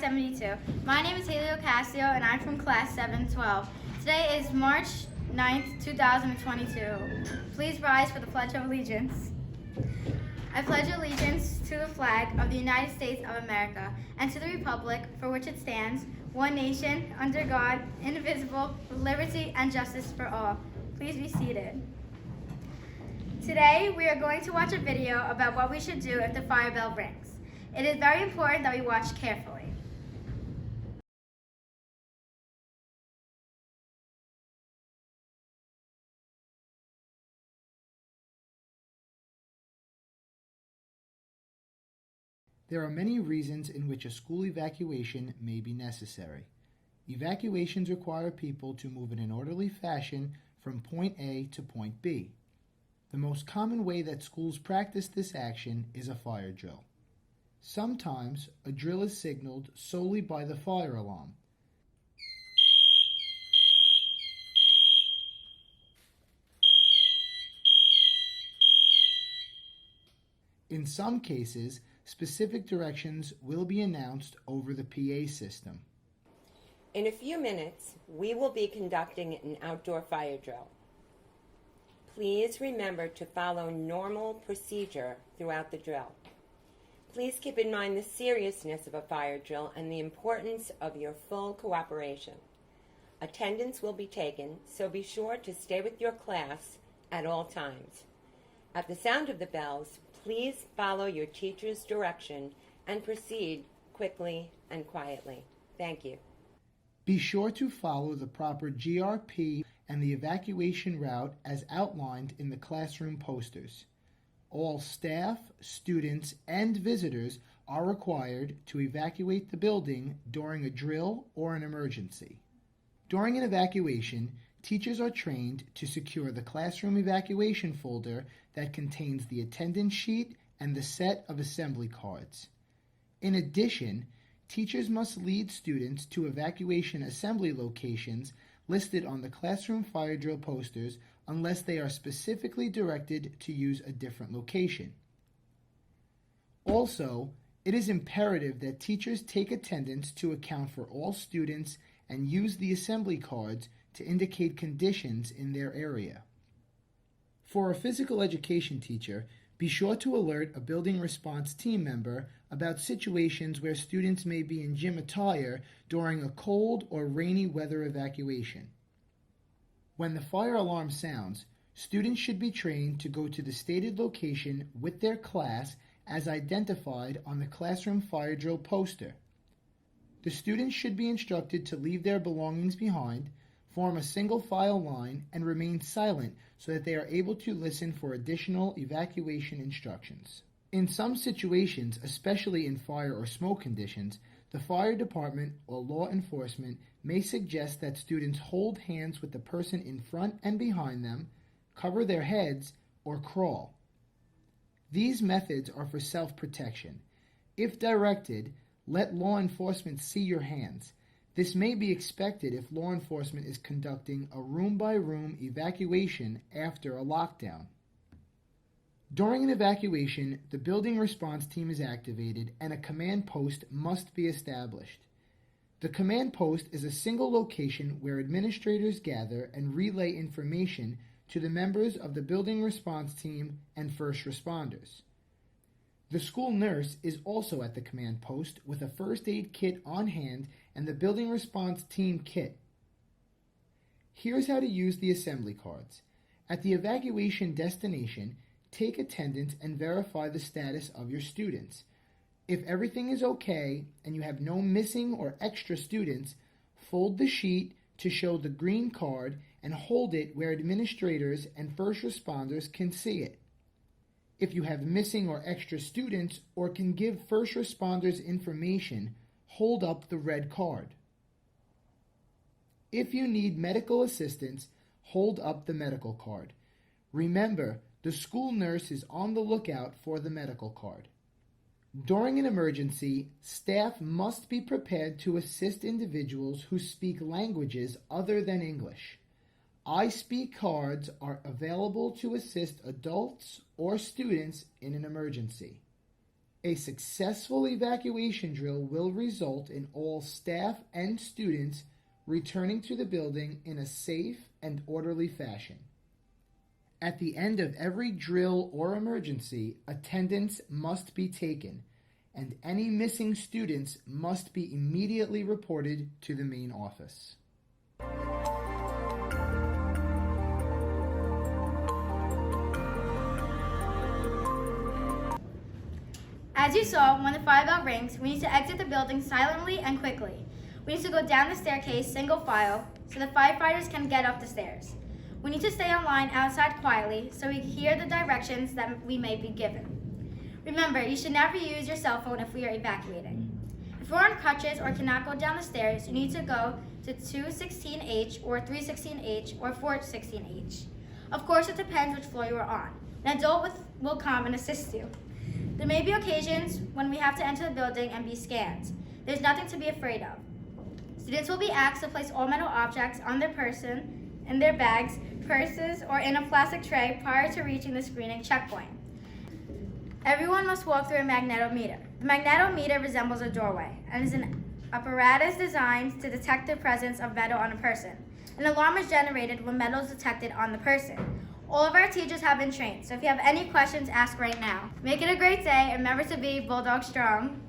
72. My name is Haley Ocasio and I'm from class 712. Today is March 9th, 2022. Please rise for the Pledge of Allegiance. I pledge allegiance to the flag of the United States of America and to the republic for which it stands, one nation, under God, indivisible, with liberty and justice for all. Please be seated. Today, we are going to watch a video about what we should do if the fire bell rings. It is very important that we watch carefully. There are many reasons in which a school evacuation may be necessary. Evacuations require people to move in an orderly fashion from point A to point B. The most common way that schools practice this action is a fire drill. Sometimes a drill is signaled solely by the fire alarm. In some cases, specific directions will be announced over the PA system. In a few minutes, we will be conducting an outdoor fire drill. Please remember to follow normal procedure throughout the drill. Please keep in mind the seriousness of a fire drill and the importance of your full cooperation. Attendance will be taken, so be sure to stay with your class at all times. At the sound of the bells, please follow your teacher's direction and proceed quickly and quietly. Thank you. Be sure to follow the proper GRP and the evacuation route as outlined in the classroom posters. All staff, students, and visitors are required to evacuate the building during a drill or an emergency. During an evacuation, teachers are trained to secure the classroom evacuation folder that contains the attendance sheet and the set of assembly cards. In addition, teachers must lead students to evacuation assembly locations listed on the classroom fire drill posters unless they are specifically directed to use a different location. Also, it is imperative that teachers take attendance to account for all students and use the assembly cards to indicate conditions in their area. For a physical education teacher, be sure to alert a building response team member about situations where students may be in gym attire during a cold or rainy weather evacuation. When the fire alarm sounds, students should be trained to go to the stated location with their class as identified on the classroom fire drill poster. The students should be instructed to leave their belongings behind, form a single file line, and remain silent so that they are able to listen for additional evacuation instructions. In some situations, especially in fire or smoke conditions, the fire department or law enforcement may suggest that students hold hands with the person in front and behind them, cover their heads, or crawl. These methods are for self-protection. If directed, let law enforcement see your hands. This may be expected if law enforcement is conducting a room-by-room evacuation after a lockdown. During an evacuation, the building response team is activated and a command post must be established. The command post is a single location where administrators gather and relay information to the members of the building response team and first responders. The school nurse is also at the command post with a first aid kit on hand and the building response team kit. Here's how to use the assembly cards. At the evacuation destination, take attendance and verify the status of your students. If everything is okay and you have no missing or extra students, fold the sheet to show the green card and hold it where administrators and first responders can see it. If you have missing or extra students or can give first responders information, hold up the red card. If you need medical assistance, hold up the medical card. Remember, the school nurse is on the lookout for the medical card. During an emergency, staff must be prepared to assist individuals who speak languages other than English. Ispeak Cards are available to assist adults or students in an emergency. A successful evacuation drill will result in all staff and students returning to the building in a safe and orderly fashion. At the end of every drill or emergency, attendance must be taken, and any missing students must be immediately reported to the main office. As you saw, when the fire bell rings, we need to exit the building silently and quickly. We need to go down the staircase single file so the firefighters can get up the stairs. We need to stay in line outside quietly so we hear the directions that we may be given. Remember, you should never use your cell phone if we are evacuating. If we're on crutches or cannot go down the stairs, you need to go to 216H or 316H or 416H. Of course, it depends which floor you are on. An adult will come and assist you. There may be occasions when we have to enter the building and be scanned. There's nothing to be afraid of. Students will be asked to place all metal objects on their person, in their bags, purses, or in a plastic tray prior to reaching the screening checkpoint. Everyone must walk through a magnetometer. The magnetometer resembles a doorway and is an apparatus designed to detect the presence of metal on a person. An alarm is generated when metal is detected on the person. All of our teachers have been trained, so if you have any questions, ask right now. Make it a great day, and remember to be Bulldog Strong.